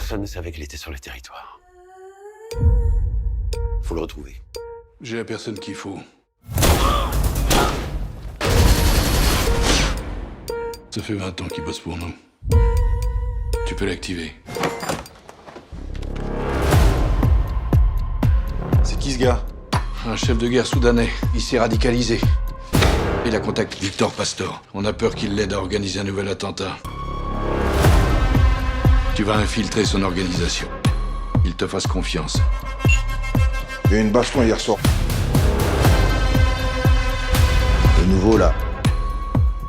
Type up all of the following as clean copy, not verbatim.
Personne ne savait qu'il était sur le territoire. Faut le retrouver. J'ai la personne qu'il faut. Ça fait 20 ans qu'il bosse pour nous. Tu peux l'activer. C'est qui ce gars? Un chef de guerre soudanais. Il s'est radicalisé. Il a contacté Victor Pastor. On a peur qu'il l'aide à organiser un nouvel attentat. Tu vas infiltrer son organisation. Il te fasse confiance. Il y a eu une baston hier soir. De nouveau là.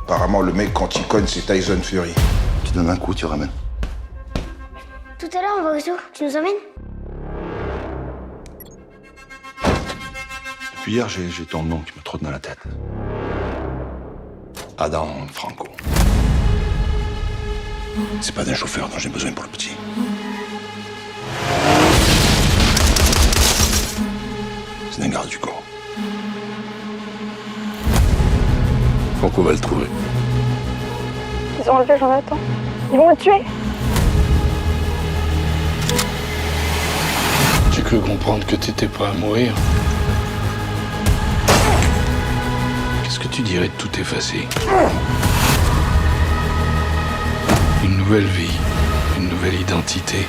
Apparemment le mec quand il cogne c'est Tyson Fury. Tu donnes un coup, tu ramènes. Tout à l'heure, on va au zoo. Tu nous emmènes? Depuis hier, j'ai ton nom qui me trotte dans la tête. Adam Franco. C'est pas d'un chauffeur dont j'ai besoin pour le petit. C'est d'un garde du corps. Franco va le trouver. Ils ont enlevé Jonathan. Ils vont le tuer. J'ai cru comprendre que t'étais prêt à mourir. Qu'est-ce que tu dirais de tout effacer? Une nouvelle vie, une nouvelle identité.